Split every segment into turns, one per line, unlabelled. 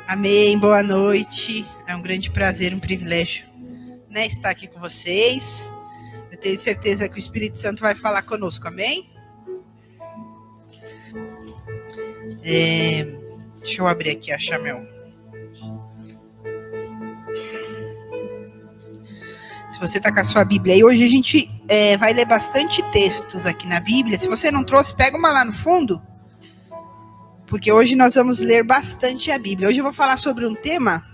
Amém, boa noite. É um grande prazer, um privilégio, estar aqui com vocês. Eu tenho certeza que o Espírito Santo vai falar conosco, amém? Deixa eu abrir aqui a Chamel. Se você está com a sua Bíblia aí, hoje a gente vai ler bastante textos aqui na Bíblia. Se você não trouxe, pega uma lá no fundo, porque hoje nós vamos ler bastante a Bíblia. Hoje eu vou falar sobre um tema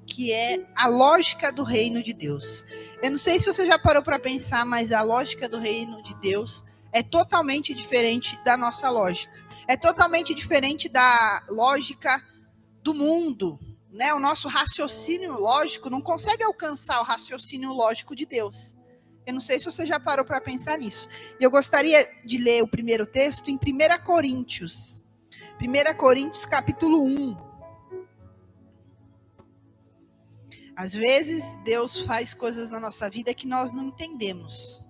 que é a lógica do reino de Deus. Eu não sei se você já parou para pensar, mas a lógica do reino de Deus é totalmente diferente da nossa lógica. É totalmente diferente da lógica do mundo, né? O nosso raciocínio lógico não consegue alcançar o raciocínio lógico de Deus. Eu não sei se você já parou para pensar nisso. E eu gostaria de ler o primeiro texto em 1 Coríntios. 1 Coríntios, capítulo 1. Às vezes, Deus faz coisas na nossa vida que nós não entendemos,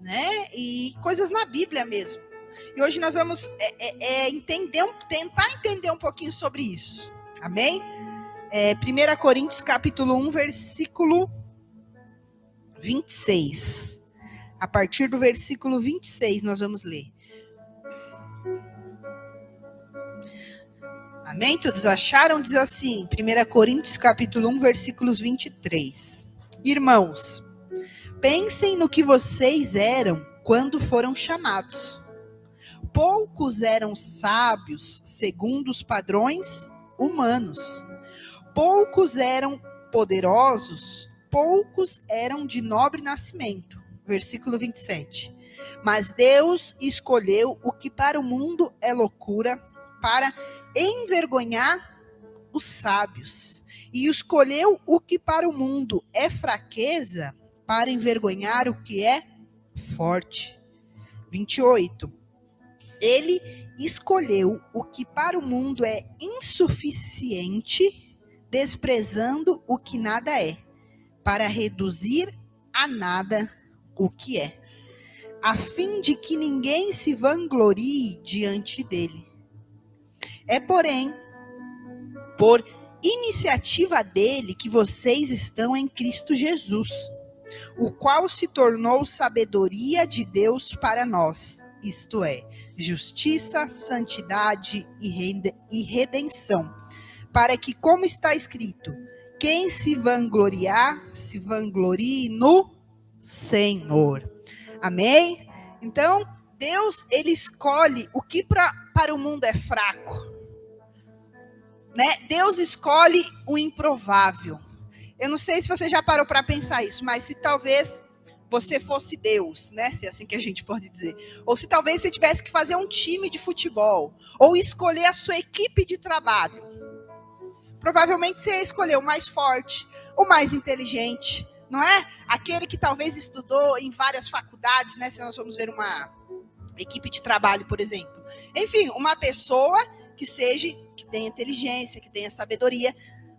né? E coisas na Bíblia mesmo. E hoje nós vamos tentar entender um pouquinho sobre isso. Amém? 1 Coríntios, capítulo 1, versículo 26. A partir do versículo 26, nós vamos ler. Amém? Todos acharam? Diz assim, 1 Coríntios capítulo 1, versículos 23. Irmãos, pensem no que vocês eram quando foram chamados. Poucos eram sábios segundo os padrões humanos. Poucos eram poderosos, poucos eram de nobre nascimento. Versículo 27. Mas Deus escolheu o que para o mundo é loucura, para envergonhar os sábios, e escolheu o que para o mundo é fraqueza, para envergonhar o que é forte. 28. Ele escolheu o que para o mundo é insuficiente, desprezando o que nada é, para reduzir a nada o que é, a fim de que ninguém se vanglorie diante dele. É, porém, por iniciativa dele que vocês estão em Cristo Jesus, o qual se tornou sabedoria de Deus para nós, isto é, justiça, santidade e redenção, para que, como está escrito, quem se vangloriar, se vanglorie no Senhor. Amém? Então, Deus, ele escolhe o que para o mundo é fraco. Né? Deus escolhe o improvável. Eu não sei se você já parou para pensar isso, mas se talvez você fosse Deus, né? Se é assim que a gente pode dizer. Ou se talvez você tivesse que fazer um time de futebol, ou escolher a sua equipe de trabalho. Provavelmente você ia escolher o mais forte, o mais inteligente, não é? Aquele que talvez estudou em várias faculdades, né? Se nós vamos ver uma equipe de trabalho, por exemplo. Enfim, uma pessoa que tenha inteligência, que tenha sabedoria.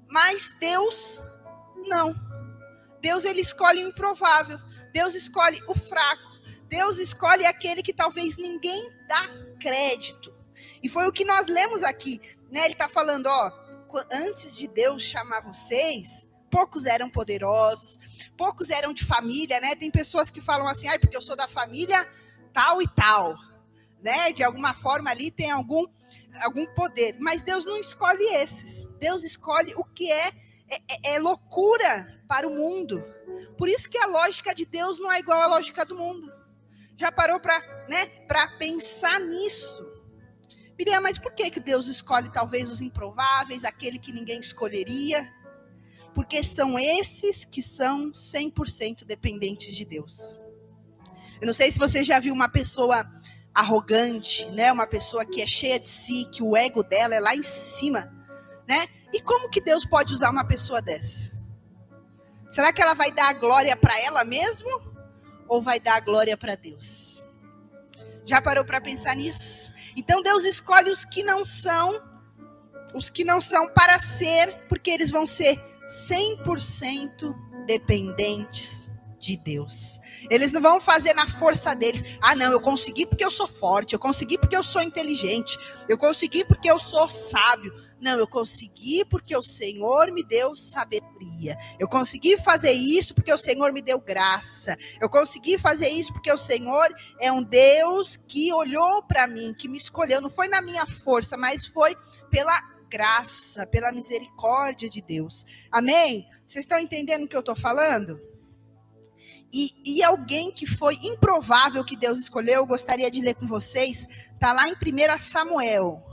Mas Deus, não. Deus, ele escolhe o improvável. Deus escolhe o fraco. Deus escolhe aquele que talvez ninguém dá crédito. E foi o que nós lemos aqui, né? Ele está falando, antes de Deus chamar vocês, poucos eram poderosos, poucos eram de família, né? Tem pessoas que falam assim, porque eu sou da família tal e tal, né? De alguma forma ali tem algum poder. Mas Deus não escolhe esses. Deus escolhe o que é loucura para o mundo. Por isso que a lógica de Deus não é igual à lógica do mundo. Já parou para pensar nisso? Miriam, mas por que Deus escolhe talvez os improváveis, aquele que ninguém escolheria? Porque são esses que são 100% dependentes de Deus. Eu não sei se você já viu uma pessoa arrogante, né? Uma pessoa que é cheia de si, que o ego dela é lá em cima, né? E como que Deus pode usar uma pessoa dessa? Será que ela vai dar a glória para ela mesmo? Ou vai dar a glória para Deus? Já parou para pensar nisso? Então Deus escolhe os que não são para ser, porque eles vão ser 100% dependentes de Deus. Eles não vão fazer na força deles. Não, eu consegui porque eu sou forte, eu consegui porque eu sou inteligente, eu consegui porque eu sou sábio. Não, eu consegui porque o Senhor me deu sabedoria. Eu consegui fazer isso porque o Senhor me deu graça. Eu consegui fazer isso porque o Senhor é um Deus que olhou para mim, que me escolheu. Não foi na minha força, mas foi pela graça, pela misericórdia de Deus. Amém? Vocês estão entendendo o que eu estou falando? E alguém que foi improvável que Deus escolheu, eu gostaria de ler com vocês, está lá em 1 Samuel,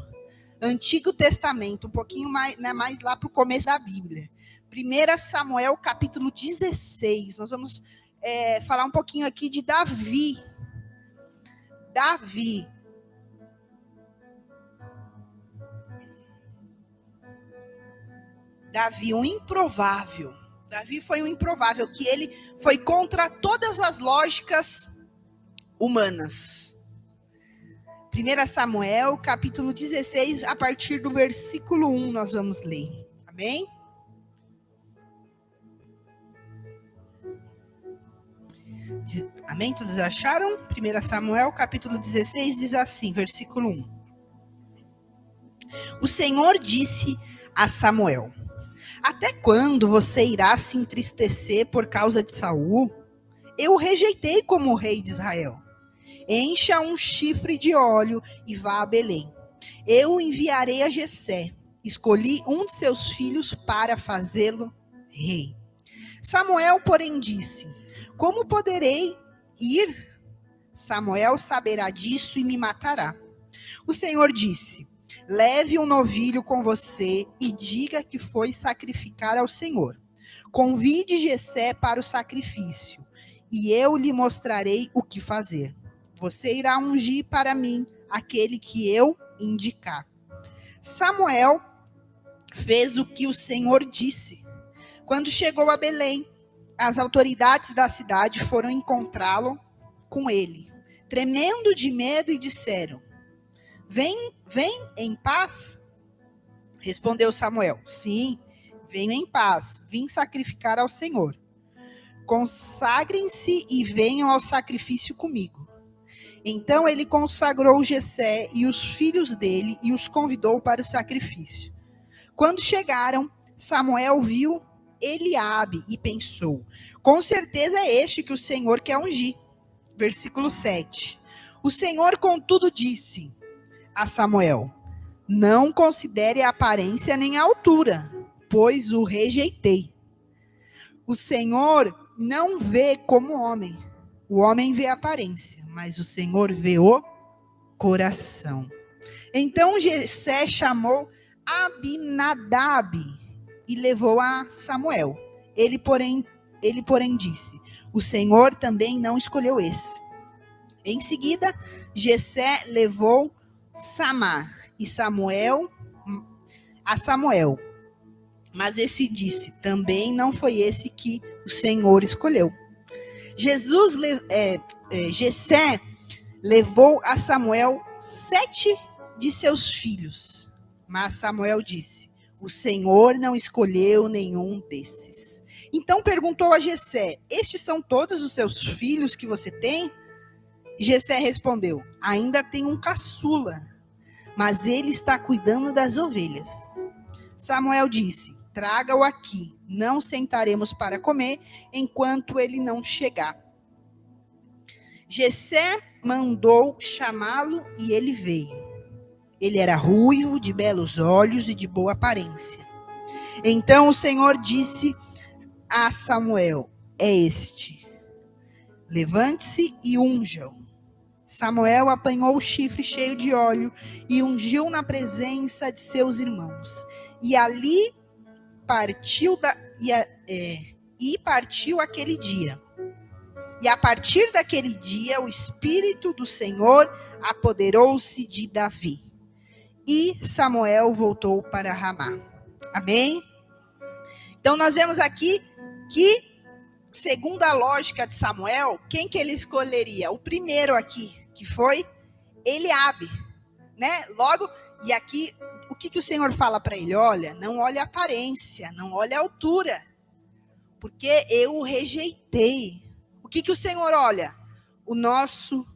Antigo Testamento, um pouquinho mais, né, mais lá para o começo da Bíblia. 1 Samuel, capítulo 16, nós vamos falar um pouquinho aqui de Davi. Davi, um improvável. Davi foi um improvável, que ele foi contra todas as lógicas humanas. 1 Samuel, capítulo 16, a partir do versículo 1, nós vamos ler. Amém? Amém? Todos acharam? 1 Samuel, capítulo 16, diz assim, versículo 1. O Senhor disse a Samuel: até quando você irá se entristecer por causa de Saul? Eu o rejeitei como rei de Israel. Encha um chifre de óleo e vá a Belém. Eu o enviarei a Jessé. Escolhi um de seus filhos para fazê-lo rei. Samuel, porém, disse: como poderei ir? Samuel saberá disso e me matará. O Senhor disse: leve um novilho com você e diga que foi sacrificar ao Senhor. Convide Jessé para o sacrifício, e eu lhe mostrarei o que fazer. Você irá ungir para mim aquele que eu indicar. Samuel fez o que o Senhor disse. Quando chegou a Belém, as autoridades da cidade foram encontrá-lo com ele, tremendo de medo, e disseram: Vem em paz? Respondeu Samuel: sim, venho em paz, vim sacrificar ao Senhor. Consagrem-se e venham ao sacrifício comigo. Então ele consagrou Jessé e os filhos dele e os convidou para o sacrifício. Quando chegaram, Samuel viu Eliabe e pensou: com certeza é este que o Senhor quer ungir. Versículo 7. O Senhor, contudo, disse a Samuel: não considere a aparência nem a altura, pois o rejeitei. O Senhor não vê como homem. O homem vê a aparência, mas o Senhor vê o coração. Então Jessé chamou Abinadab e levou a Samuel. Ele, porém, disse: o Senhor também não escolheu esse. Em seguida, Jessé levou Samá e a Samuel. Mas esse disse: também não foi esse que o Senhor escolheu. Jessé levou a Samuel 7 de seus filhos. Mas Samuel disse: o Senhor não escolheu nenhum desses. Então perguntou a Jessé: estes são todos os seus filhos que você tem? Jessé respondeu: ainda tem um caçula, mas ele está cuidando das ovelhas. Samuel disse: traga-o aqui, não sentaremos para comer enquanto ele não chegar. Jessé mandou chamá-lo e ele veio. Ele era ruivo, de belos olhos e de boa aparência. Então o Senhor disse a Samuel: é este. Levante-se e unja-o. Samuel apanhou o chifre cheio de óleo e ungiu na presença de seus irmãos. E ali partiu aquele dia. E a partir daquele dia, o Espírito do Senhor apoderou-se de Davi. E Samuel voltou para Ramá. Amém? Então nós vemos aqui que, segundo a lógica de Samuel, quem que ele escolheria? O primeiro aqui, que foi Eliabe, né? Logo, e aqui, o que o Senhor fala para ele? Olha, não olhe a aparência, não olhe a altura, porque eu o rejeitei. O que o Senhor olha? O nosso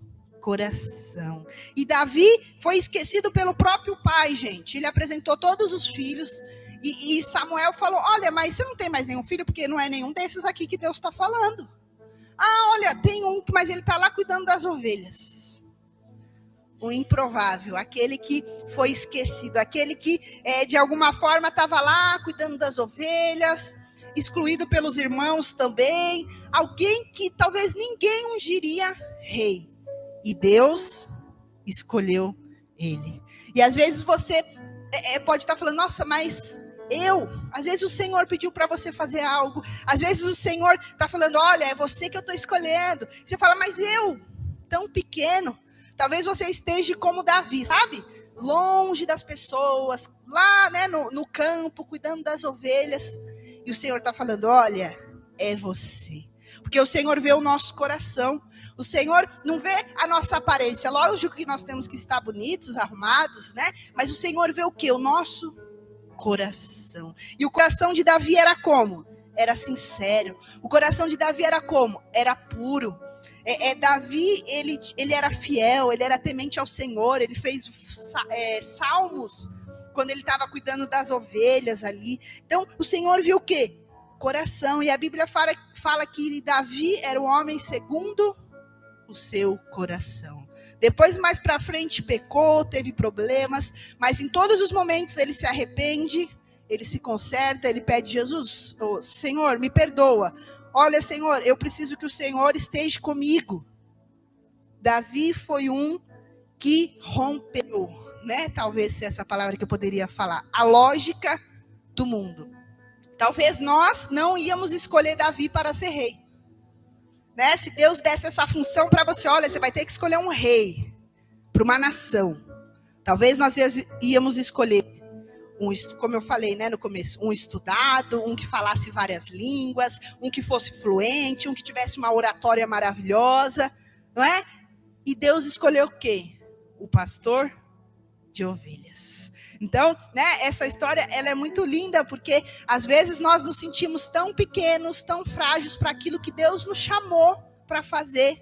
coração. E Davi foi esquecido pelo próprio pai, gente. Ele apresentou todos os filhos. E Samuel falou, olha, mas você não tem mais nenhum filho, porque não é nenhum desses aqui que Deus está falando. Ah, olha, tem um, mas ele está lá cuidando das ovelhas. O improvável, aquele que foi esquecido, aquele que de alguma forma estava lá cuidando das ovelhas, excluído pelos irmãos também. Alguém que talvez ninguém ungiria rei. E Deus escolheu ele. E às vezes você pode estar falando, nossa, mas às vezes o Senhor pediu para você fazer algo, às vezes o Senhor está falando, olha, é você que eu estou escolhendo. Você fala, mas eu, tão pequeno, talvez você esteja como Davi, sabe? Longe das pessoas, lá, né, no campo, cuidando das ovelhas. E o Senhor está falando, olha, é você. Porque o Senhor vê o nosso coração. O Senhor não vê a nossa aparência. Lógico que nós temos que estar bonitos, arrumados, né? Mas o Senhor vê o quê? O nosso coração. E o coração de Davi era como? Era sincero. O coração de Davi era como? Era puro. Davi, ele era fiel, ele era temente ao Senhor, ele fez salmos quando ele estava cuidando das ovelhas ali. Então, o Senhor viu o quê? Coração. E a Bíblia fala que Davi era o homem segundo o seu coração. Depois, mais para frente, pecou, teve problemas, mas em todos os momentos ele se arrepende, ele se conserta, ele pede, Jesus, Senhor, me perdoa. Olha, Senhor, eu preciso que o Senhor esteja comigo. Davi foi um que rompeu, né? Talvez seja essa palavra que eu poderia falar, a lógica do mundo. Talvez nós não íamos escolher Davi para ser rei. Né? Se Deus desse essa função para você, olha, você vai ter que escolher um rei para uma nação. Talvez nós íamos escolher como eu falei, né, no começo, um estudado, um que falasse várias línguas, um que fosse fluente, um que tivesse uma oratória maravilhosa, não é? E Deus escolheu o quê? O pastor de ovelhas. Então, né, essa história ela é muito linda, porque às vezes nós nos sentimos tão pequenos, tão frágeis para aquilo que Deus nos chamou para fazer.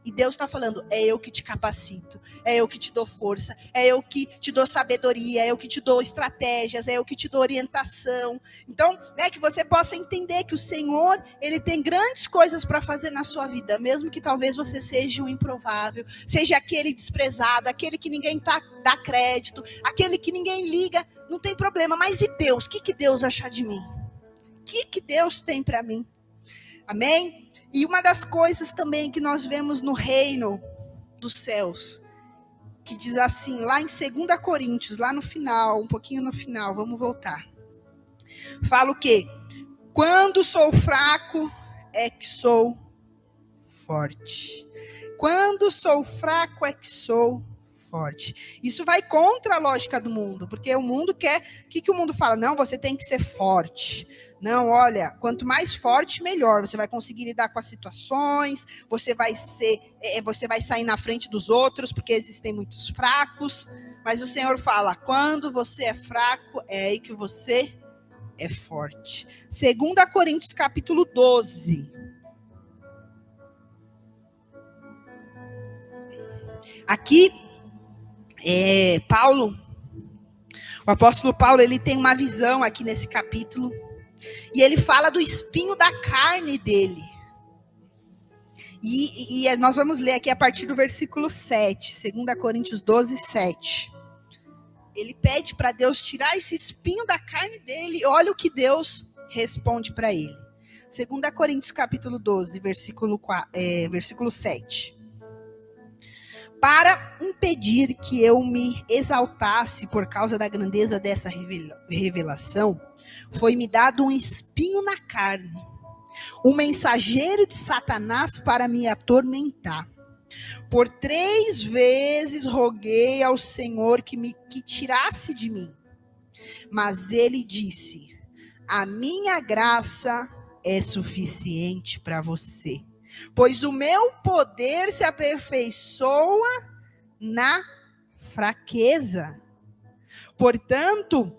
E Deus está falando, é eu que te capacito, é eu que te dou força, é eu que te dou sabedoria, é eu que te dou estratégias, é eu que te dou orientação. Então, né, que você possa entender que o Senhor, Ele tem grandes coisas para fazer na sua vida, mesmo que talvez você seja um improvável, seja aquele desprezado, aquele que ninguém dá crédito, aquele que ninguém liga, não tem problema. Mas e Deus? O que Deus achar de mim? O que Deus tem para mim? Amém? E uma das coisas também que nós vemos no reino dos céus, que diz assim, lá em 2 Coríntios, lá no final, um pouquinho no final, vamos voltar. Fala o quê? Quando sou fraco, é que sou forte. Quando sou fraco, é que sou forte. Isso vai contra a lógica do mundo, porque o mundo quer... O que o mundo fala? Não, você tem que ser forte. Não, olha, quanto mais forte, melhor. Você vai conseguir lidar com as situações, você vai sair na frente dos outros, porque existem muitos fracos. Mas o Senhor fala, quando você é fraco, é aí que você é forte. 2 Coríntios capítulo 12. Aqui, o apóstolo Paulo, ele tem uma visão aqui nesse capítulo. E ele fala do espinho da carne dele. E nós vamos ler aqui a partir do versículo 7. 2 Coríntios 12, 7. Ele pede para Deus tirar esse espinho da carne dele. Olha o que Deus responde para ele. 2 Coríntios capítulo 12, versículo 7. Para impedir que eu me exaltasse por causa da grandeza dessa revelação, foi-me dado um espinho na carne, um mensageiro de Satanás para me atormentar. Por 3 vezes roguei ao Senhor que tirasse de mim. Mas ele disse, a minha graça é suficiente para você, pois o meu poder se aperfeiçoa na fraqueza. Portanto,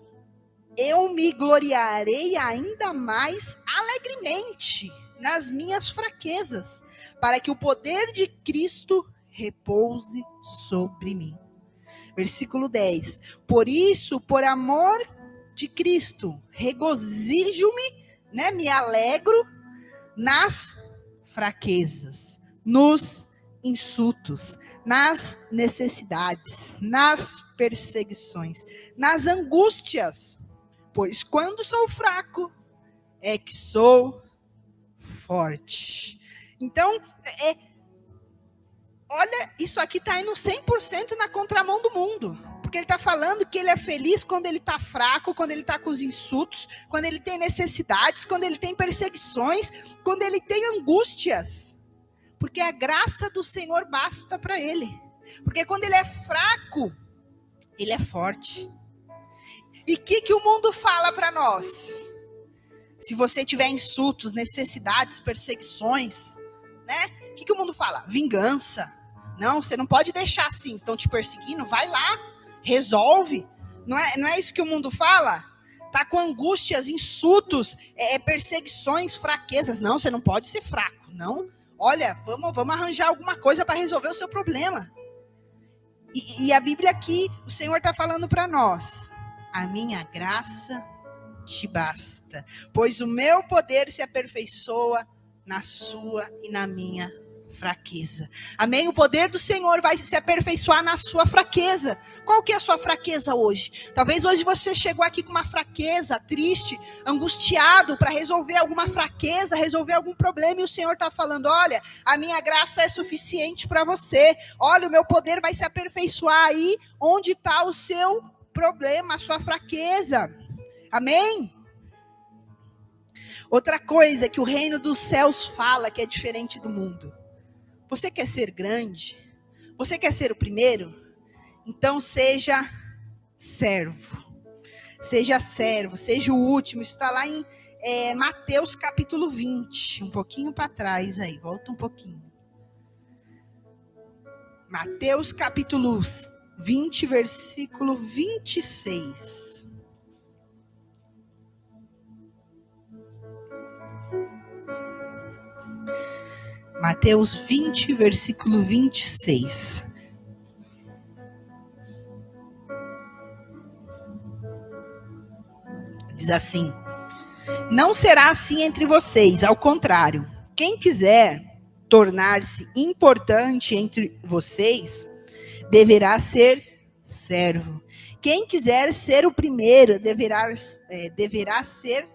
eu me gloriarei ainda mais alegremente nas minhas fraquezas, para que o poder de Cristo repouse sobre mim. Versículo 10. Por isso, por amor de Cristo, regozijo-me, me alegro nas fraquezas, nos insultos, nas necessidades, nas perseguições, nas angústias, pois quando sou fraco, é que sou forte. Então, olha, isso aqui está indo 100% na contramão do mundo. Porque ele está falando que ele é feliz quando ele está fraco, quando ele está com os insultos, quando ele tem necessidades, quando ele tem perseguições, quando ele tem angústias. Porque a graça do Senhor basta para ele. Porque quando ele é fraco, ele é forte. E o que o mundo fala para nós? Se você tiver insultos, necessidades, perseguições, o que o mundo fala? Vingança. Não, você não pode deixar assim. Estão te perseguindo, vai lá, resolve. Não é isso que o mundo fala? Tá com angústias, insultos, perseguições, fraquezas. Não, você não pode ser fraco. Não, olha, vamos arranjar alguma coisa para resolver o seu problema. E a Bíblia aqui, o Senhor está falando para nós. A minha graça te basta, pois o meu poder se aperfeiçoa na sua e na minha fraqueza. Amém? O poder do Senhor vai se aperfeiçoar na sua fraqueza. Qual que é a sua fraqueza hoje? Talvez hoje você chegou aqui com uma fraqueza, triste, angustiado, para resolver alguma fraqueza, resolver algum problema, e o Senhor está falando, olha, a minha graça é suficiente para você. Olha, o meu poder vai se aperfeiçoar aí onde está o seu problema, a sua fraqueza. Amém? Outra coisa que o reino dos céus fala que é diferente do mundo. Você quer ser grande? Você quer ser o primeiro? Então seja servo. Seja servo, seja o último. Isso está lá em Mateus capítulo 20. Um pouquinho para trás aí, volta um pouquinho. Mateus capítulo 20, versículo 26. Mateus 20, versículo 26. Diz assim: não será assim entre vocês, ao contrário. Quem quiser tornar-se importante entre vocês, deverá ser servo. Quem quiser ser o primeiro, deverá ser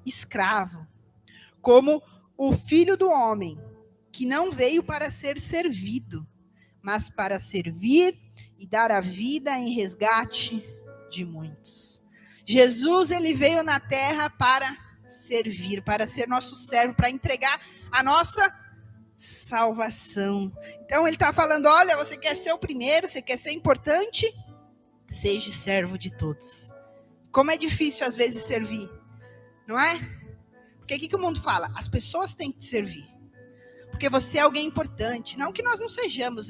escravo. Como o Filho do Homem, que não veio para ser servido, mas para servir e dar a vida em resgate de muitos. Jesus, ele veio na terra para servir, para ser nosso servo, para entregar a nossa salvação. Então ele está falando, olha, você quer ser o primeiro, você quer ser importante? Seja servo de todos. Como é difícil às vezes servir, não é? Porque o que o mundo fala? As pessoas têm que te servir. Porque você é alguém importante. Não que nós não sejamos,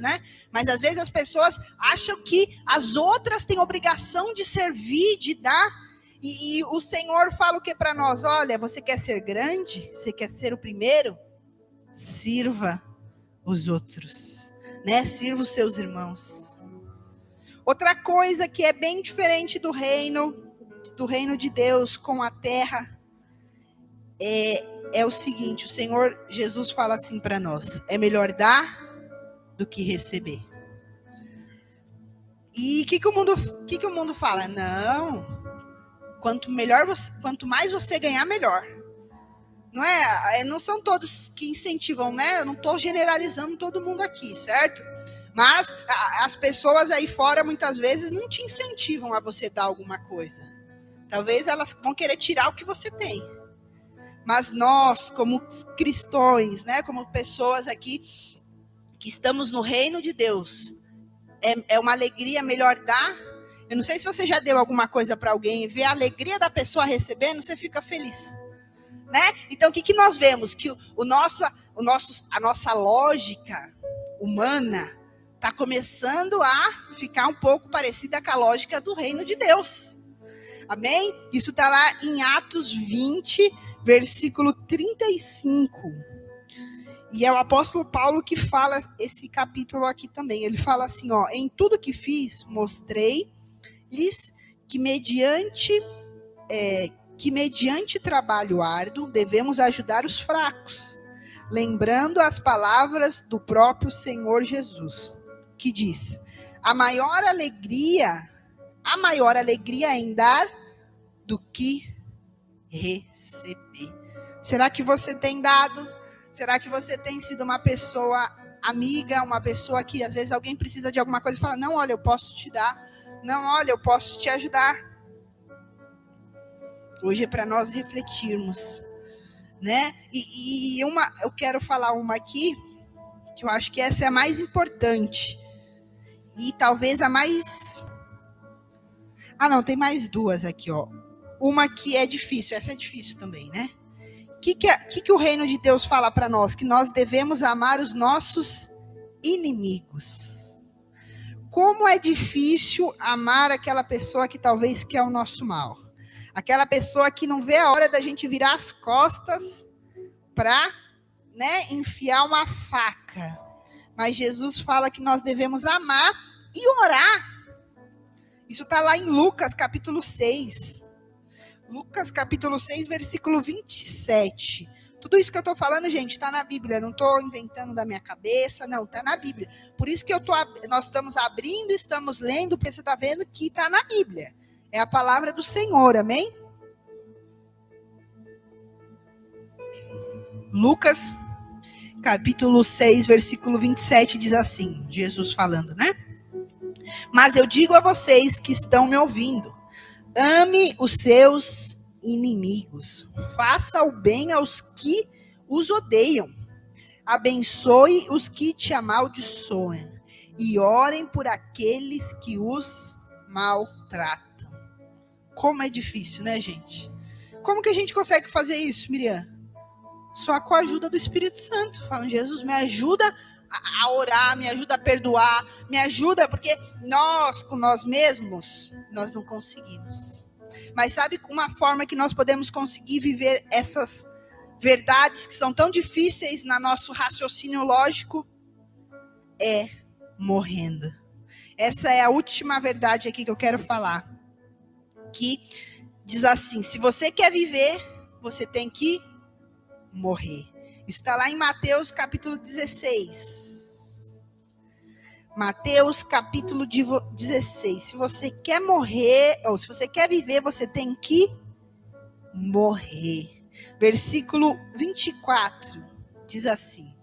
Mas às vezes as pessoas acham que as outras têm obrigação de servir, de dar. E o Senhor fala o que para nós? Olha, você quer ser grande? Você quer ser o primeiro? Sirva os outros, Sirva os seus irmãos. Outra coisa que é bem diferente do reino de Deus com a terra, é o seguinte, o Senhor Jesus fala assim para nós, é melhor dar do que receber. E o que o mundo fala? Não, quanto mais você ganhar, melhor. Não são todos que incentivam, Eu não estou generalizando todo mundo aqui, certo? Mas as pessoas aí fora, muitas vezes, não te incentivam a você dar alguma coisa. Talvez elas vão querer tirar o que você tem. Mas nós, como cristãos, como pessoas aqui que estamos no reino de Deus, é uma alegria melhor dar. Eu não sei se você já deu alguma coisa para alguém e vê a alegria da pessoa recebendo, você fica feliz, Então o que nós vemos? Que a nossa lógica humana está começando a ficar um pouco parecida com a lógica do reino de Deus. Amém? Isso está lá em Atos 20, versículo 35. E é o apóstolo Paulo que fala esse capítulo aqui também. Ele fala assim, ó: em tudo que fiz, mostrei-lhes que mediante trabalho árduo devemos ajudar os fracos, lembrando as palavras do próprio Senhor Jesus, que diz: a maior alegria em dar do que receber. Será que você tem dado? Será que você tem sido uma pessoa amiga, uma pessoa que às vezes alguém precisa de alguma coisa e fala: não, olha, eu posso te dar. Não, olha, eu posso te ajudar. Hoje é para nós refletirmos, né? E eu quero falar uma aqui, que eu acho que essa é a mais importante. E talvez a mais... não, tem mais duas aqui, ó. Uma que é difícil, essa é difícil também, né? O que o reino de Deus fala para nós? Que nós devemos amar os nossos inimigos. Como é difícil amar aquela pessoa que talvez quer o nosso mal. Aquela pessoa que não vê a hora da gente virar as costas para, né, enfiar uma faca. Mas Jesus fala que nós devemos amar e orar. Isso está lá em Lucas, capítulo 6. Lucas, capítulo 6, versículo 27. Tudo isso que eu estou falando, gente, está na Bíblia. Não estou inventando da minha cabeça, não. Está na Bíblia. Por isso que nós estamos abrindo, estamos lendo, porque você está vendo que está na Bíblia. É a palavra do Senhor, amém? Lucas, capítulo 6, versículo 27, diz assim, Jesus falando, né? Mas eu digo a vocês que estão me ouvindo, ame os seus inimigos, faça o bem aos que os odeiam, abençoe os que te amaldiçoam, e orem por aqueles que os maltratam. Como é difícil, né, gente? Como que a gente consegue fazer isso, Miriam? Só com a ajuda do Espírito Santo. Falando: Jesus, me ajuda a orar, me ajuda a perdoar, me ajuda, porque nós, com nós mesmos, nós não conseguimos. Mas sabe uma forma que nós podemos conseguir viver essas verdades que são tão difíceis no nosso raciocínio lógico? É morrendo. Essa é a última verdade aqui que eu quero falar. Que diz assim: se você quer viver, você tem que morrer. Isso está lá em Mateus capítulo 16. Mateus capítulo 16. Se você quer morrer, ou se você quer viver, você tem que morrer. Versículo 24 diz assim: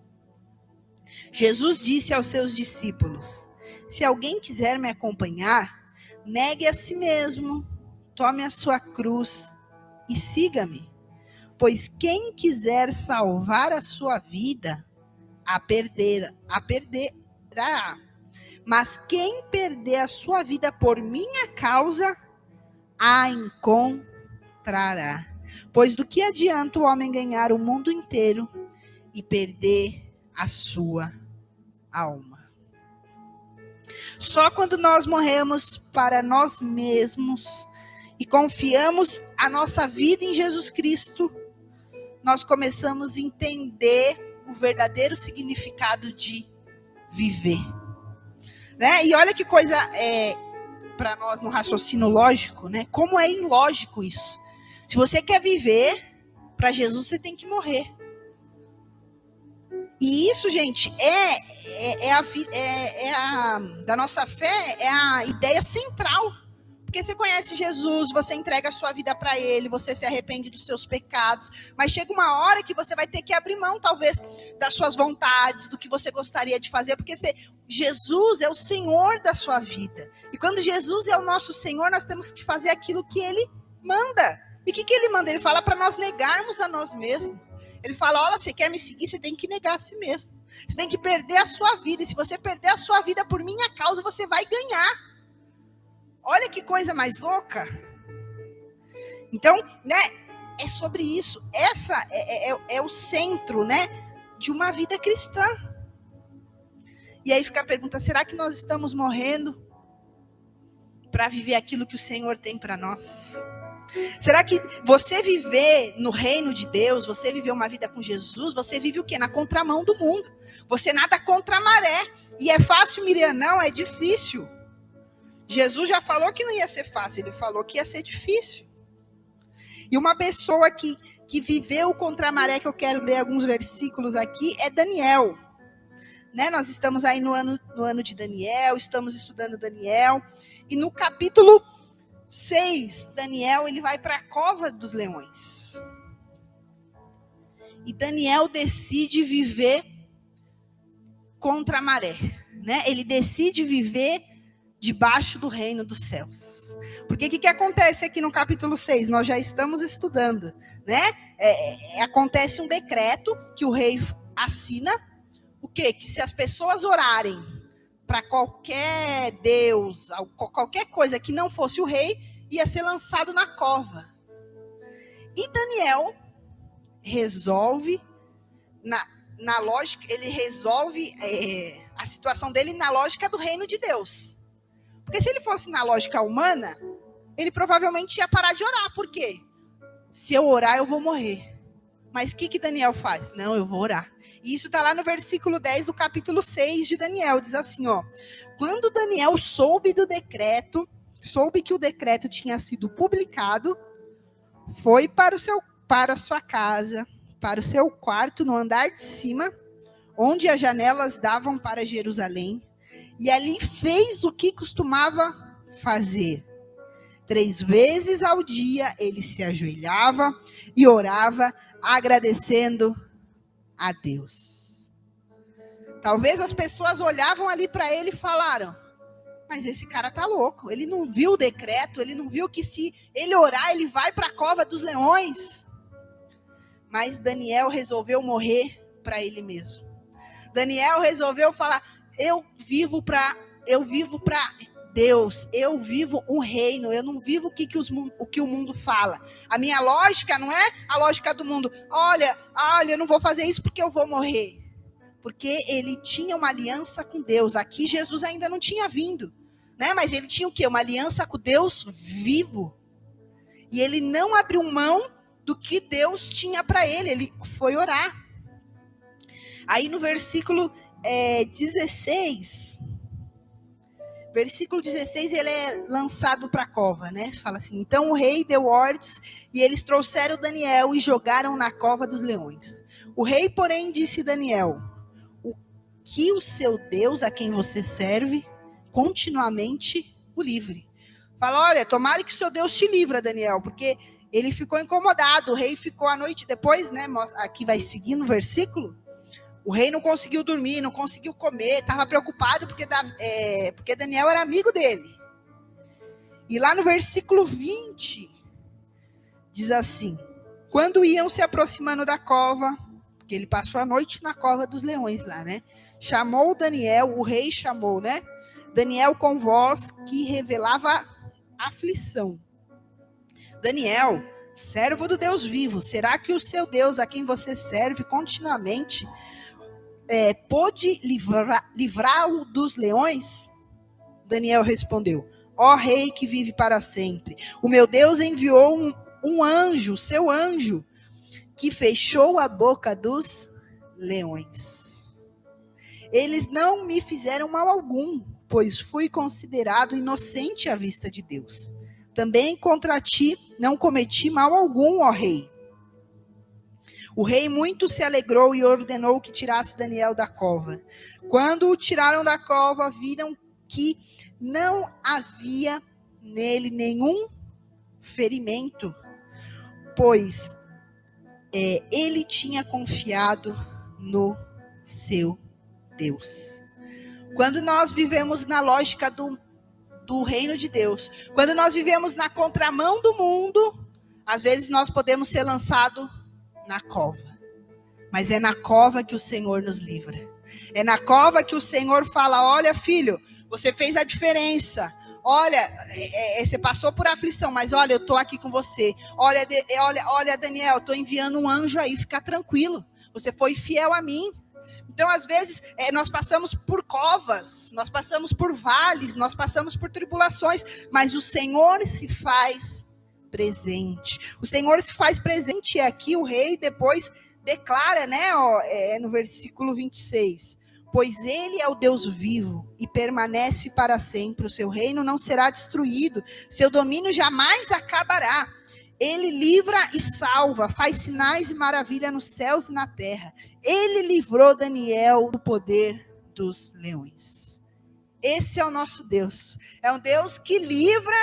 Jesus disse aos seus discípulos: se alguém quiser me acompanhar, negue a si mesmo, tome a sua cruz e siga-me. Pois quem quiser salvar a sua vida, a perderá. Mas quem perder a sua vida por minha causa, a encontrará. Pois do que adianta o homem ganhar o mundo inteiro e perder a sua alma? Só quando nós morremos para nós mesmos e confiamos a nossa vida em Jesus Cristo, nós começamos a entender o verdadeiro significado de viver. Né? E olha que coisa para nós no raciocínio lógico, né? Como é ilógico isso. Se você quer viver, para Jesus você tem que morrer. E isso, gente, da nossa fé, é a ideia central. Porque você conhece Jesus, você entrega a sua vida para Ele, você se arrepende dos seus pecados, mas chega uma hora que você vai ter que abrir mão, talvez, das suas vontades, do que você gostaria de fazer, porque Jesus é o Senhor da sua vida. E quando Jesus é o nosso Senhor, nós temos que fazer aquilo que Ele manda. E o que Ele manda? Ele fala para nós negarmos a nós mesmos. Ele fala: olha, você quer me seguir, você tem que negar a si mesmo. Você tem que perder a sua vida, e se você perder a sua vida por minha causa, você vai ganhar. Olha que coisa mais louca. Então, né, é sobre isso. Essa é o centro, né, de uma vida cristã. E aí fica a pergunta: será que nós estamos morrendo para viver aquilo que o Senhor tem para nós? Será que você viver no reino de Deus, você viver uma vida com Jesus, você vive o quê? Na contramão do mundo. Você nada contra a maré. E é fácil, Miriam? Não, é difícil. Jesus já falou que não ia ser fácil, ele falou que ia ser difícil. E uma pessoa que viveu contra a maré, que eu quero ler alguns versículos aqui, é Daniel. Né? Nós estamos aí no ano de Daniel, estamos estudando Daniel. E no capítulo 6, Daniel ele vai para a cova dos leões. E Daniel decide viver contra a maré. Né? Ele decide viver debaixo do reino dos céus. Porque o que acontece aqui no capítulo 6? Nós já estamos estudando. Né? Acontece um decreto que o rei assina. O quê? Que se as pessoas orarem para qualquer deus, qualquer coisa que não fosse o rei, ia ser lançado na cova. E Daniel resolve, na lógica, ele resolve a situação dele na lógica do reino de Deus. Porque se ele fosse na lógica humana, ele provavelmente ia parar de orar. Por quê? Se eu orar, eu vou morrer. Mas o que Daniel faz? Não, eu vou orar. E isso está lá no versículo 10 do capítulo 6 de Daniel. Diz assim, ó. Quando Daniel soube que o decreto tinha sido publicado, foi para a sua casa, para o seu quarto no andar de cima, onde as janelas davam para Jerusalém, e ali fez o que costumava fazer. 3 vezes ao dia ele se ajoelhava e orava, agradecendo a Deus. Talvez as pessoas olhavam ali para ele e falaram, mas esse cara tá louco, ele não viu o decreto, ele não viu que se ele orar, ele vai para a cova dos leões. Mas Daniel resolveu morrer para ele mesmo. Daniel resolveu falar, eu vivo para Deus, eu vivo um reino, eu não vivo o que o mundo fala. A minha lógica não é a lógica do mundo. Olha, eu não vou fazer isso porque eu vou morrer. Porque ele tinha uma aliança com Deus. Aqui Jesus ainda não tinha vindo, né? Mas ele tinha o quê? Uma aliança com Deus vivo. E ele não abriu mão do que Deus tinha para ele. Ele foi orar. Aí no versículo 16... Versículo 16, ele é lançado para a cova, né? Fala assim, então o rei deu ordens e eles trouxeram Daniel e jogaram na cova dos leões. O rei, porém, disse a Daniel, o que o seu Deus, a quem você serve, continuamente o livre. Fala, olha, tomara que o seu Deus te livra, Daniel, porque ele ficou incomodado, o rei ficou a noite depois, né? Aqui vai seguindo o versículo. O rei não conseguiu dormir, não conseguiu comer, estava preocupado porque Daniel era amigo dele. E lá no versículo 20, diz assim, quando iam se aproximando da cova, porque ele passou a noite na cova dos leões lá, né? Chamou Daniel, o rei chamou, né? Daniel com voz que revelava aflição. Daniel, servo do Deus vivo, será que o seu Deus, a quem você serve continuamente, pôde livrá-lo dos leões? Daniel respondeu, ó rei que vive para sempre, o meu Deus enviou um anjo, seu anjo, que fechou a boca dos leões. Eles não me fizeram mal algum, pois fui considerado inocente à vista de Deus. Também contra ti não cometi mal algum, ó rei. O rei muito se alegrou e ordenou que tirasse Daniel da cova. Quando o tiraram da cova, viram que não havia nele nenhum ferimento, pois ele tinha confiado no seu Deus. Quando nós vivemos na lógica do reino de Deus, quando nós vivemos na contramão do mundo, às vezes nós podemos ser lançados na cova. Mas é na cova que o Senhor nos livra. É na cova que o Senhor fala, olha filho, você fez a diferença. Olha, você passou por aflição, mas olha, eu estou aqui com você. Olha, Daniel, eu estou enviando um anjo aí, fica tranquilo. Você foi fiel a mim. Então, às vezes, nós passamos por covas, nós passamos por vales, nós passamos por tribulações, mas o Senhor se faz presente. O Senhor se faz presente, e aqui o rei depois declara, né, no versículo 26, pois ele é o Deus vivo e permanece para sempre, o seu reino não será destruído, seu domínio jamais acabará. Ele livra e salva, faz sinais e maravilha nos céus e na terra. Ele livrou Daniel do poder dos leões. Esse é o nosso Deus. É um Deus que livra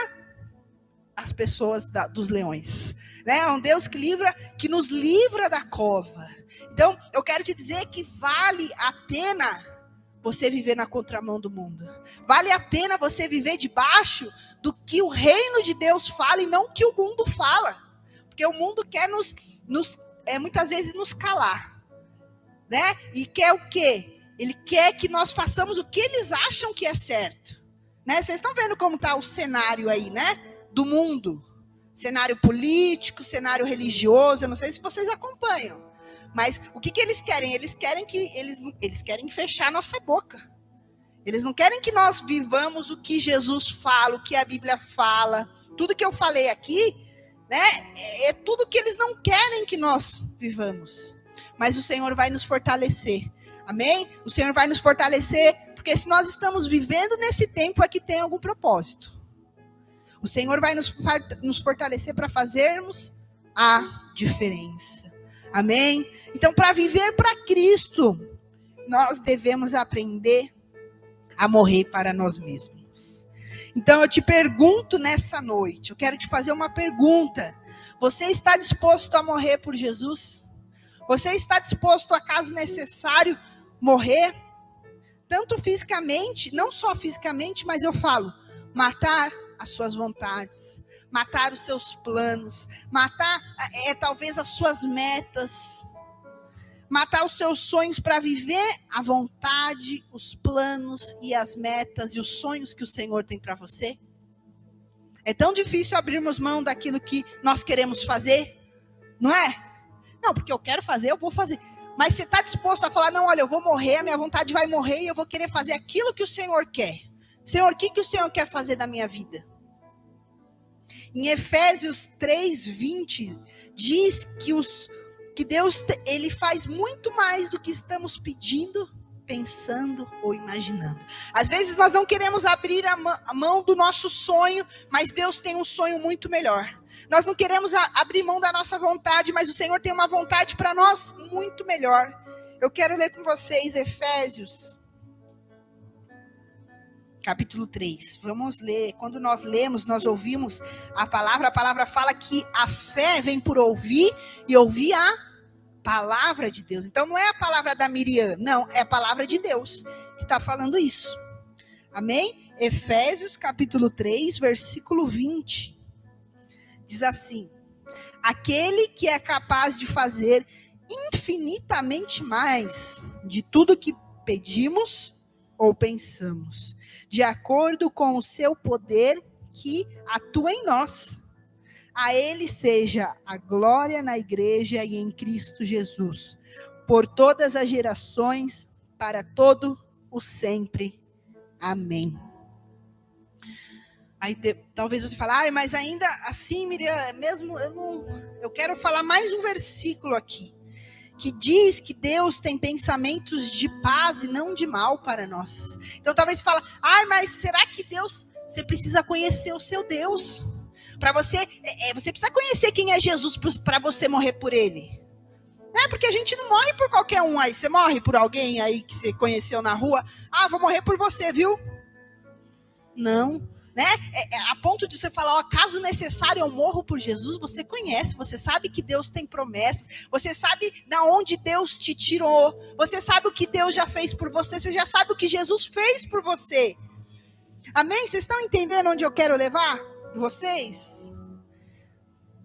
as pessoas dos leões. Né? É um Deus que nos livra da cova. Então, eu quero te dizer que vale a pena você viver na contramão do mundo. Vale a pena você viver debaixo do que o reino de Deus fala e não o que o mundo fala. Porque o mundo quer muitas vezes nos calar. Né? E quer o quê? Ele quer que nós façamos o que eles acham que é certo. Né? Vocês estão vendo como está o cenário aí, né? Do mundo. Cenário político, cenário religioso. Eu não sei se vocês acompanham. Mas o que eles querem? Eles querem fechar nossa boca. Eles não querem que nós vivamos o que Jesus fala, o que a Bíblia fala. Tudo que eu falei aqui, né, é tudo que eles não querem que nós vivamos. Mas o Senhor vai nos fortalecer. Amém? O Senhor vai nos fortalecer, porque se nós estamos vivendo nesse tempo é que tem algum propósito. O Senhor vai nos fortalecer para fazermos a diferença. Amém? Então, para viver para Cristo, nós devemos aprender a morrer para nós mesmos. Então, eu te pergunto nessa noite, eu quero te fazer uma pergunta. Você está disposto a morrer por Jesus? Você está disposto, a caso necessário, morrer? Tanto fisicamente, não só fisicamente, mas eu falo, matar as suas vontades, matar os seus planos, matar talvez as suas metas, matar os seus sonhos para viver a vontade, os planos e as metas e os sonhos que o Senhor tem para você. É tão difícil abrirmos mão daquilo que nós queremos fazer, não é? Não, porque eu quero fazer, eu vou fazer. Mas você está disposto a falar, não, olha, eu vou morrer, a minha vontade vai morrer e eu vou querer fazer aquilo que o Senhor quer. Senhor, o que o Senhor quer fazer da minha vida? Em Efésios 3:20, diz que Deus ele faz muito mais do que estamos pedindo, pensando ou imaginando. Às vezes nós não queremos abrir a mão do nosso sonho, mas Deus tem um sonho muito melhor. Nós não queremos abrir mão da nossa vontade, mas o Senhor tem uma vontade para nós muito melhor. Eu quero ler com vocês Efésios capítulo 3. Vamos ler. Quando nós lemos, nós ouvimos a palavra fala que a fé vem por ouvir e ouvir a palavra de Deus. Então não é a palavra da Miriam, não, é a palavra de Deus que está falando isso. Amém? Efésios capítulo 3, versículo 20. Diz assim: aquele que é capaz de fazer infinitamente mais de tudo que pedimos ou pensamos, de acordo com o seu poder que atua em nós. A ele seja a glória na igreja e em Cristo Jesus, por todas as gerações, para todo o sempre. Amém. Aí talvez você fale, mas ainda assim, Miriam, mesmo eu quero falar mais um versículo aqui, que diz que Deus tem pensamentos de paz e não de mal para nós. Então talvez você fale, mas será que Deus, você precisa conhecer o seu Deus? Para você precisa conhecer quem é Jesus para você morrer por ele. Porque a gente não morre por qualquer um aí. Você morre por alguém aí que você conheceu na rua. Vou morrer por você, viu? Não. A ponto de você falar, caso necessário eu morro por Jesus. Você conhece, você sabe que Deus tem promessas. Você sabe de onde Deus te tirou. Você sabe o que Deus já fez por você. Você já sabe o que Jesus fez por você. Amém? Vocês estão entendendo onde eu quero levar vocês?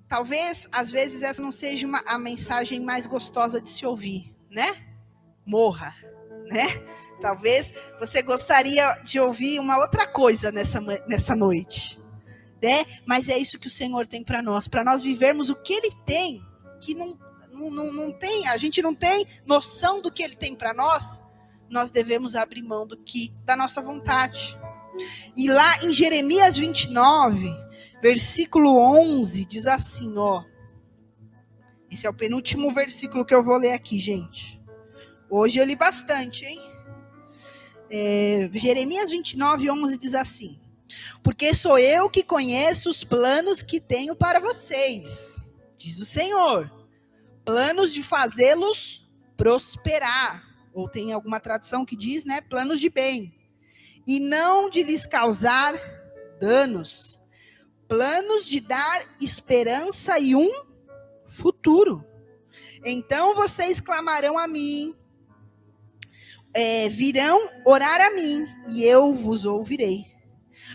Talvez, às vezes, essa não seja a mensagem mais gostosa de se ouvir, né? Morra, né? Talvez você gostaria de ouvir uma outra coisa nessa noite, né? Mas é isso que o Senhor tem para nós vivermos o que Ele tem, que não tem, a gente não tem noção do que Ele tem para nós. Nós devemos abrir mão da nossa vontade. E lá em Jeremias 29, versículo 11 diz assim, ó. Esse é o penúltimo versículo que eu vou ler aqui, gente. Hoje eu li bastante, hein? Jeremias 29, 11 diz assim: porque sou eu que conheço os planos que tenho para vocês, diz o Senhor, planos de fazê-los prosperar, ou tem alguma tradução que diz, né, planos de bem, e não de lhes causar danos, planos de dar esperança e um futuro. Então vocês clamarão a mim, virão orar a mim, e eu vos ouvirei.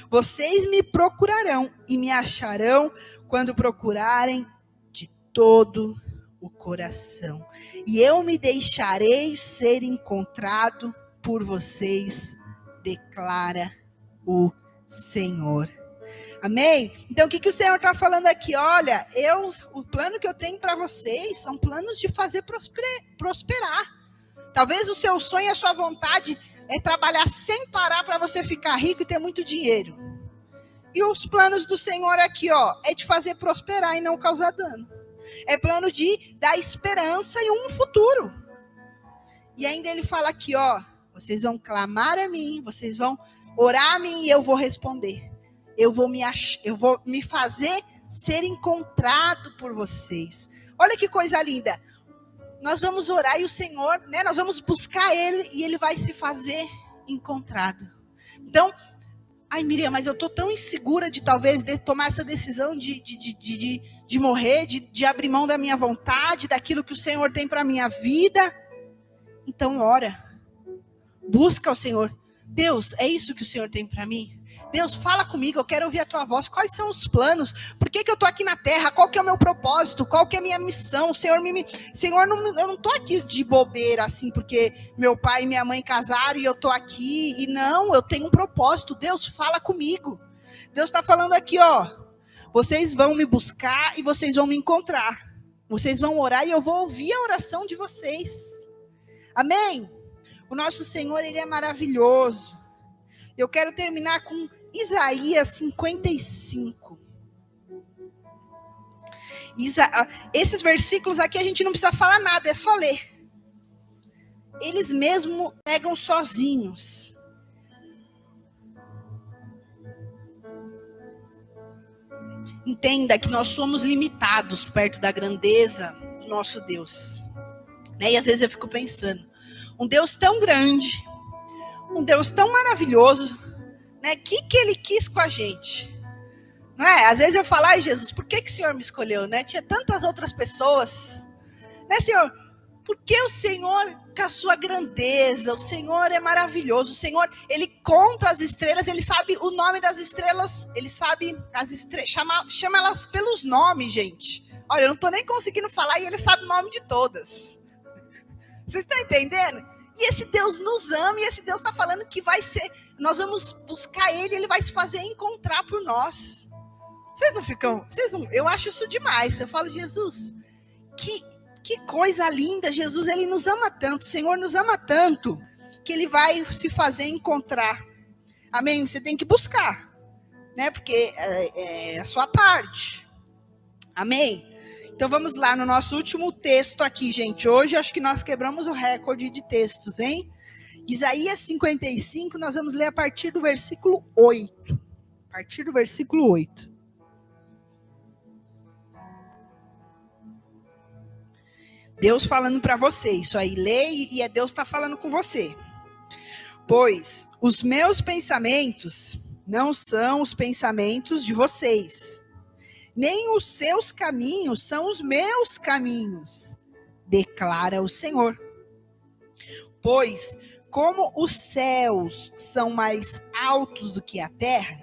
Vocês me procurarão e me acharão quando procurarem de todo o coração. E eu me deixarei ser encontrado por vocês, declara o Senhor. Amém? Então o que o Senhor está falando aqui? Olha, o plano que eu tenho para vocês são planos de fazer prosperar. Talvez o seu sonho, a sua vontade é trabalhar sem parar para você ficar rico e ter muito dinheiro. E os planos do Senhor aqui, ó, é de fazer prosperar e não causar dano. É plano de dar esperança e um futuro. E ainda ele fala aqui, ó, vocês vão clamar a mim, vocês vão orar a mim e eu vou responder. Eu vou me fazer ser encontrado por vocês. Olha que coisa linda. Nós vamos orar e o Senhor, né, nós vamos buscar Ele e Ele vai se fazer encontrado. Então, ai Miriam, mas eu estou tão insegura de talvez tomar essa decisão de morrer, de abrir mão da minha vontade, daquilo que o Senhor tem para a minha vida. Então ora, busca o Senhor. Deus, é isso que o Senhor tem para mim? Deus, fala comigo, eu quero ouvir a tua voz. Quais são os planos? Por que eu estou aqui na terra? Qual que é o meu propósito? Qual que é a minha missão? Senhor, eu não estou aqui de bobeira, assim, porque meu pai e minha mãe casaram e eu estou aqui. E não, eu tenho um propósito. Deus, fala comigo. Deus está falando aqui, ó. Vocês vão me buscar e vocês vão me encontrar. Vocês vão orar e eu vou ouvir a oração de vocês. Amém? O nosso Senhor, Ele é maravilhoso. Eu quero terminar com Isaías 55. Esses versículos aqui a gente não precisa falar nada, é só ler. Eles mesmo pregam sozinhos. Entenda que nós somos limitados perto da grandeza do nosso Deus. Né? E às vezes eu fico pensando, um Deus tão grande, um Deus tão maravilhoso, né? Que Ele quis com a gente? Não é? Às vezes eu falo, ai Jesus, por que o Senhor me escolheu? Né? Tinha tantas outras pessoas. Né, Senhor? Por que o Senhor, com a sua grandeza, o Senhor é maravilhoso, o Senhor, Ele conta as estrelas, Ele sabe o nome das estrelas, Ele sabe as estrelas, chama elas pelos nomes, gente. Olha, eu não estou nem conseguindo falar e Ele sabe o nome de todas. Vocês estão entendendo? E esse Deus nos ama e esse Deus está falando que nós vamos buscar Ele, Ele vai se fazer encontrar por nós. Eu acho isso demais. Eu falo, Jesus, que coisa linda. Jesus, Ele nos ama tanto, o Senhor nos ama tanto, que Ele vai se fazer encontrar. Amém? Você tem que buscar, né? Porque é a sua parte. Amém? Então vamos lá no nosso último texto aqui, gente. Hoje acho que nós quebramos o recorde de textos, hein? Isaías 55, nós vamos ler a partir do versículo 8. A partir do versículo 8. Deus falando para você, isso aí, lê e é Deus está falando com você. Pois os meus pensamentos não são os pensamentos de vocês, nem os seus caminhos são os meus caminhos, declara o Senhor. Pois, como os céus são mais altos do que a terra,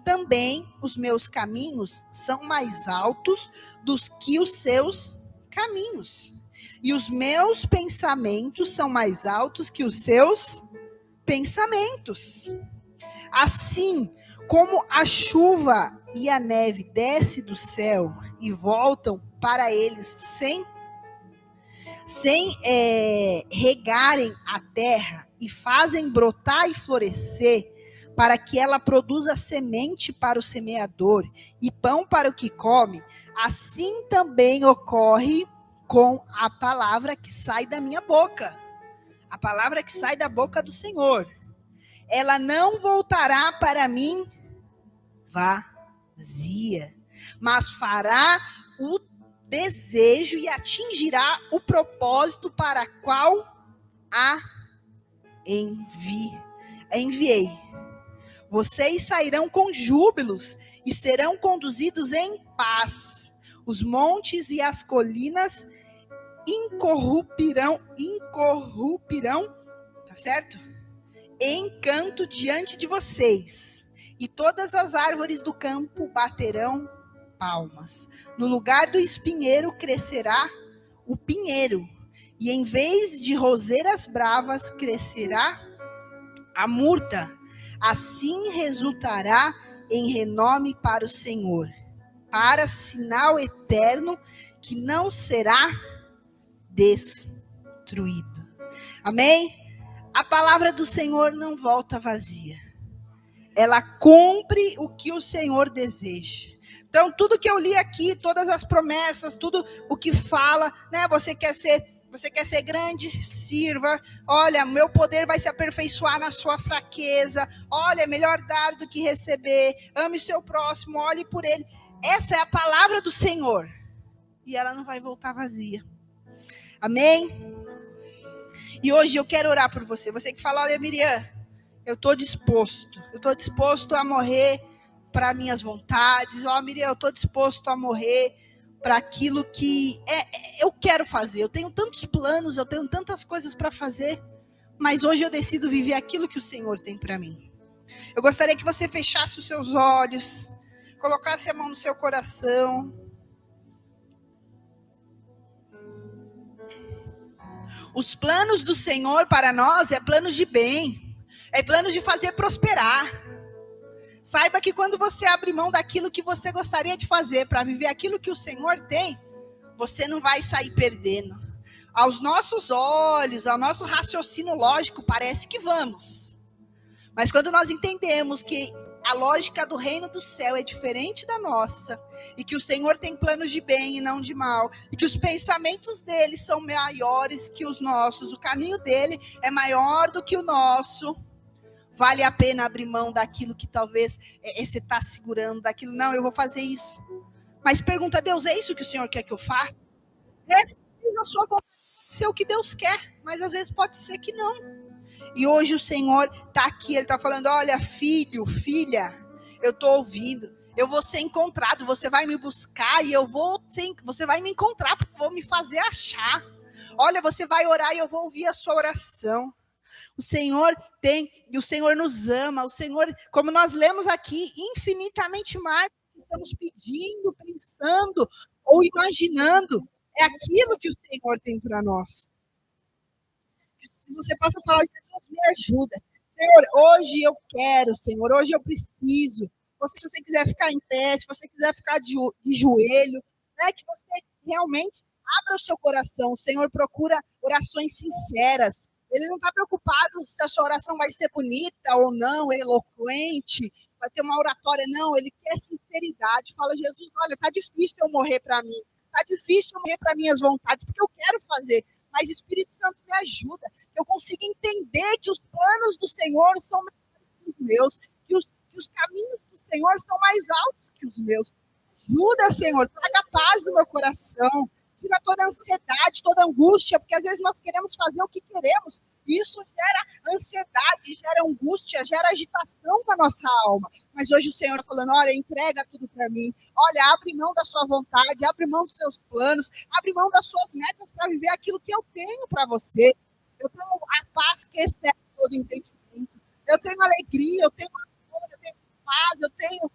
também os meus caminhos são mais altos do que os seus caminhos. E os meus pensamentos são mais altos que os seus pensamentos. Assim, como a chuva e a neve descem do céu e voltam para eles sem regarem a terra e fazem brotar e florescer, para que ela produza semente para o semeador e pão para o que come, assim também ocorre com a palavra que sai da minha boca. A palavra que sai da boca do Senhor. Ela não voltará para mim vazia, mas fará o desejo e atingirá o propósito para qual a enviei. Vocês sairão com júbilos e serão conduzidos em paz. Os montes e as colinas incorrupirão, tá certo? Encanto diante de vocês, e todas as árvores do campo baterão palmas. No lugar do espinheiro crescerá o pinheiro, e em vez de roseiras bravas crescerá a murta. Assim resultará em renome para o Senhor, para sinal eterno que não será destruído. Amém? A palavra do Senhor não volta vazia. Ela cumpre o que o Senhor deseja. Então, tudo que eu li aqui, todas as promessas, tudo o que fala, né? Você quer ser grande? Sirva. Olha, meu poder vai se aperfeiçoar na sua fraqueza. Olha, é melhor dar do que receber. Ame o seu próximo, olhe por ele. Essa é a palavra do Senhor. E ela não vai voltar vazia. Amém? E hoje eu quero orar por você. Você que fala, olha, Miriam, eu estou disposto a morrer para minhas vontades. Ó, Miriam, eu estou disposto a morrer para aquilo que eu quero fazer. Eu tenho tantos planos, eu tenho tantas coisas para fazer, mas hoje eu decido viver aquilo que o Senhor tem para mim. Eu gostaria que você fechasse os seus olhos, colocasse a mão no seu coração. Os planos do Senhor para nós é planos de bem, é planos de fazer prosperar. Saiba que quando você abre mão daquilo que você gostaria de fazer para viver aquilo que o Senhor tem, você não vai sair perdendo. Aos nossos olhos, ao nosso raciocínio lógico, parece que vamos. Mas quando nós entendemos que a lógica do reino do céu é diferente da nossa, e que o Senhor tem planos de bem e não de mal, e que os pensamentos dele são maiores que os nossos, o caminho dele é maior do que o nosso, vale a pena abrir mão daquilo que talvez você está segurando, daquilo, não, eu vou fazer isso. Mas pergunta a Deus, é isso que o Senhor quer que eu faça? A sua vontade pode ser o que Deus quer, mas às vezes pode ser que não. E hoje o Senhor está aqui, Ele está falando, olha, filho, filha, eu estou ouvindo, eu vou ser encontrado, você vai me buscar e você vai me encontrar, porque eu vou me fazer achar. Olha, você vai orar e eu vou ouvir a sua oração. O Senhor tem, e o Senhor nos ama, o Senhor, como nós lemos aqui, infinitamente mais do que estamos pedindo, pensando ou imaginando, é aquilo que o Senhor tem para nós. Se você possa falar, Jesus, me ajuda. Senhor, hoje eu quero, Senhor, hoje eu preciso. Se você quiser ficar em pé, se você quiser ficar de joelho, né, que você realmente abra o seu coração. O Senhor procura orações sinceras. Ele não está preocupado se a sua oração vai ser bonita ou não, eloquente, vai ter uma oratória, não. Ele quer sinceridade. Fala, Jesus, olha, está difícil eu morrer para mim. Está difícil eu morrer para minhas vontades, porque eu quero fazer. Mas Espírito Santo me ajuda. Eu consigo entender que os planos do Senhor são melhores que os meus, que os caminhos do Senhor são mais altos que os meus. Ajuda, Senhor, traga paz no meu coração. Tira toda a ansiedade, toda a angústia, porque às vezes nós queremos fazer o que queremos. E isso gera ansiedade, gera angústia, gera agitação na nossa alma. Mas hoje o Senhor está falando, olha, entrega tudo para mim. Olha, abre mão da sua vontade, abre mão dos seus planos, abre mão das suas metas para viver aquilo que eu tenho para você. Eu tenho a paz que excede todo entendimento. Eu tenho alegria, eu tenho amor, eu tenho paz, eu tenho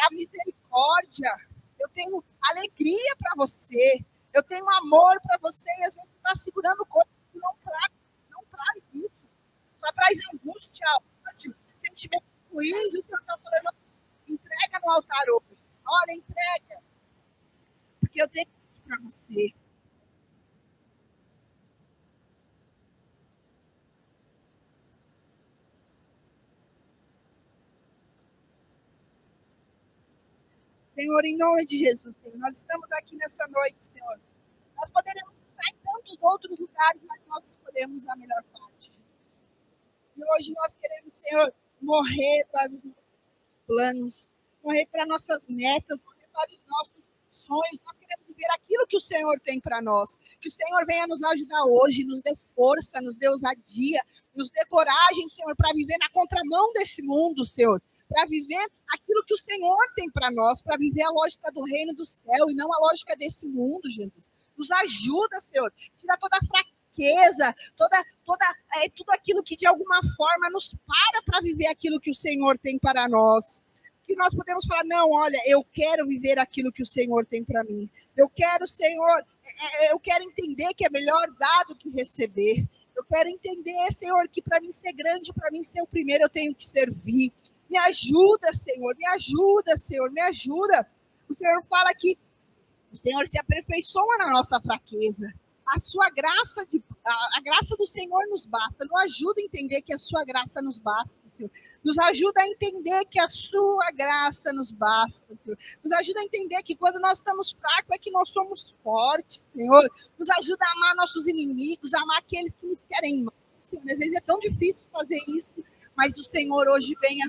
a misericórdia. Eu tenho alegria para você. Eu tenho amor para você e às vezes você está segurando coisas que não traz isso. Só traz angústia, ódio, sentimentos ruins. E o Senhor está falando, entrega no altar hoje. Olha, entrega. Porque eu tenho isso para você. Senhor, em nome de Jesus, Senhor, nós estamos aqui nessa noite, Senhor. Nós poderíamos estar em tantos outros lugares, mas nós escolhemos a melhor parte. E hoje nós queremos, Senhor, morrer para os nossos planos, morrer para nossas metas, morrer para os nossos sonhos. Nós queremos viver aquilo que o Senhor tem para nós. Que o Senhor venha nos ajudar hoje, nos dê força, nos dê ousadia, nos dê coragem, Senhor, para viver na contramão desse mundo, Senhor. Para viver aquilo que o Senhor tem para nós, para viver a lógica do reino do céu e não a lógica desse mundo, Jesus. Nos ajuda, Senhor. Tira toda a fraqueza, tudo aquilo que de alguma forma nos para viver aquilo que o Senhor tem para nós. Que nós podemos falar, não, olha, eu quero viver aquilo que o Senhor tem para mim. Eu quero, Senhor, eu quero entender que é melhor dar do que receber. Eu quero entender, Senhor, que para mim ser grande, para mim ser o primeiro, eu tenho que servir. Me ajuda, Senhor, me ajuda, Senhor, me ajuda. O Senhor fala que o Senhor se aperfeiçoa na nossa fraqueza. A sua graça, a graça do Senhor nos basta. Nos ajuda a entender que a sua graça nos basta, Senhor. Nos ajuda a entender que a sua graça nos basta, Senhor. Nos ajuda a entender que quando nós estamos fracos é que nós somos fortes, Senhor. Nos ajuda a amar nossos inimigos, a amar aqueles que nos querem mal, Senhor. Às vezes é tão difícil fazer isso, mas o Senhor hoje venha,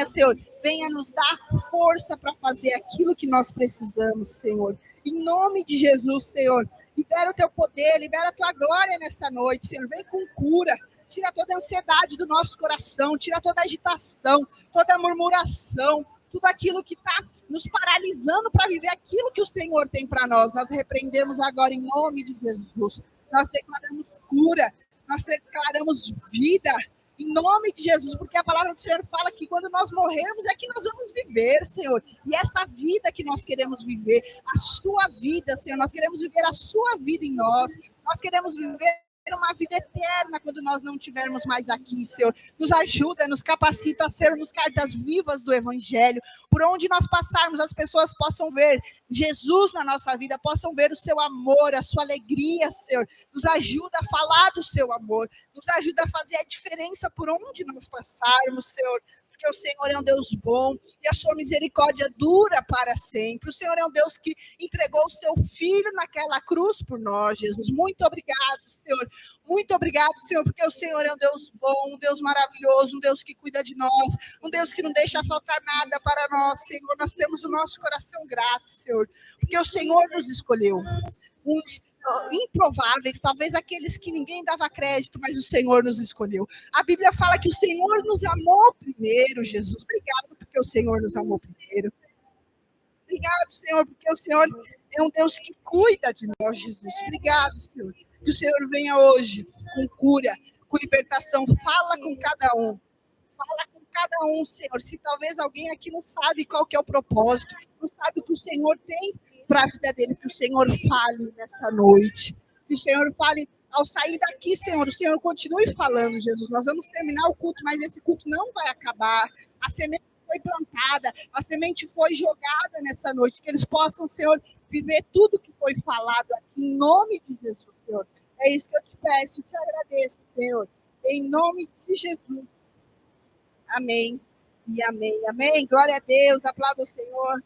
Senhor, venha nos dar força para fazer aquilo que nós precisamos, Senhor. Em nome de Jesus, Senhor, libera o teu poder, libera a tua glória nessa noite, Senhor. Vem com cura, tira toda a ansiedade do nosso coração, tira toda a agitação, toda a murmuração, tudo aquilo que está nos paralisando para viver aquilo que o Senhor tem para nós. Nós repreendemos agora em nome de Jesus. Nós declaramos cura, nós declaramos vida, em nome de Jesus, porque a palavra do Senhor fala que quando nós morrermos é que nós vamos viver, Senhor. E essa vida que nós queremos viver, a sua vida, Senhor, nós queremos viver a sua vida em nós. Nós queremos viver uma vida eterna quando nós não estivermos mais aqui, Senhor. Nos ajuda, nos capacita a sermos cartas vivas do Evangelho. Por onde nós passarmos, as pessoas possam ver Jesus na nossa vida, possam ver o seu amor, a sua alegria, Senhor. Nos ajuda a falar do seu amor, nos ajuda a fazer a diferença por onde nós passarmos, Senhor. Porque o Senhor é um Deus bom e a sua misericórdia dura para sempre. O Senhor é um Deus que entregou o seu Filho naquela cruz por nós, Jesus. Muito obrigado, Senhor. Muito obrigado, Senhor, porque o Senhor é um Deus bom, um Deus maravilhoso, um Deus que cuida de nós, um Deus que não deixa faltar nada para nós, Senhor. Nós temos o nosso coração grato, Senhor, porque o Senhor nos escolheu. Uns improváveis, talvez aqueles que ninguém dava crédito, mas o Senhor nos escolheu. A Bíblia fala que o Senhor nos amou primeiro, Jesus. Obrigado porque o Senhor nos amou primeiro. Obrigado, Senhor, porque o Senhor é um Deus que cuida de nós, Jesus. Obrigado, Senhor. Que o Senhor venha hoje com cura, com libertação. Fala com cada um. Fala com cada um, Senhor. Se talvez alguém aqui não sabe qual que é o propósito, não sabe o que o Senhor tem para a vida deles, que o Senhor fale nessa noite. Que o Senhor fale ao sair daqui, Senhor. O Senhor continue falando, Jesus. Nós vamos terminar o culto, mas esse culto não vai acabar. A semente foi plantada, a semente foi jogada nessa noite. Que eles possam, Senhor, viver tudo que foi falado aqui, em nome de Jesus, Senhor. É isso que eu te peço, te agradeço, Senhor. Em nome de Jesus. Amém e amém. Amém. Glória a Deus. Aplauda o Senhor.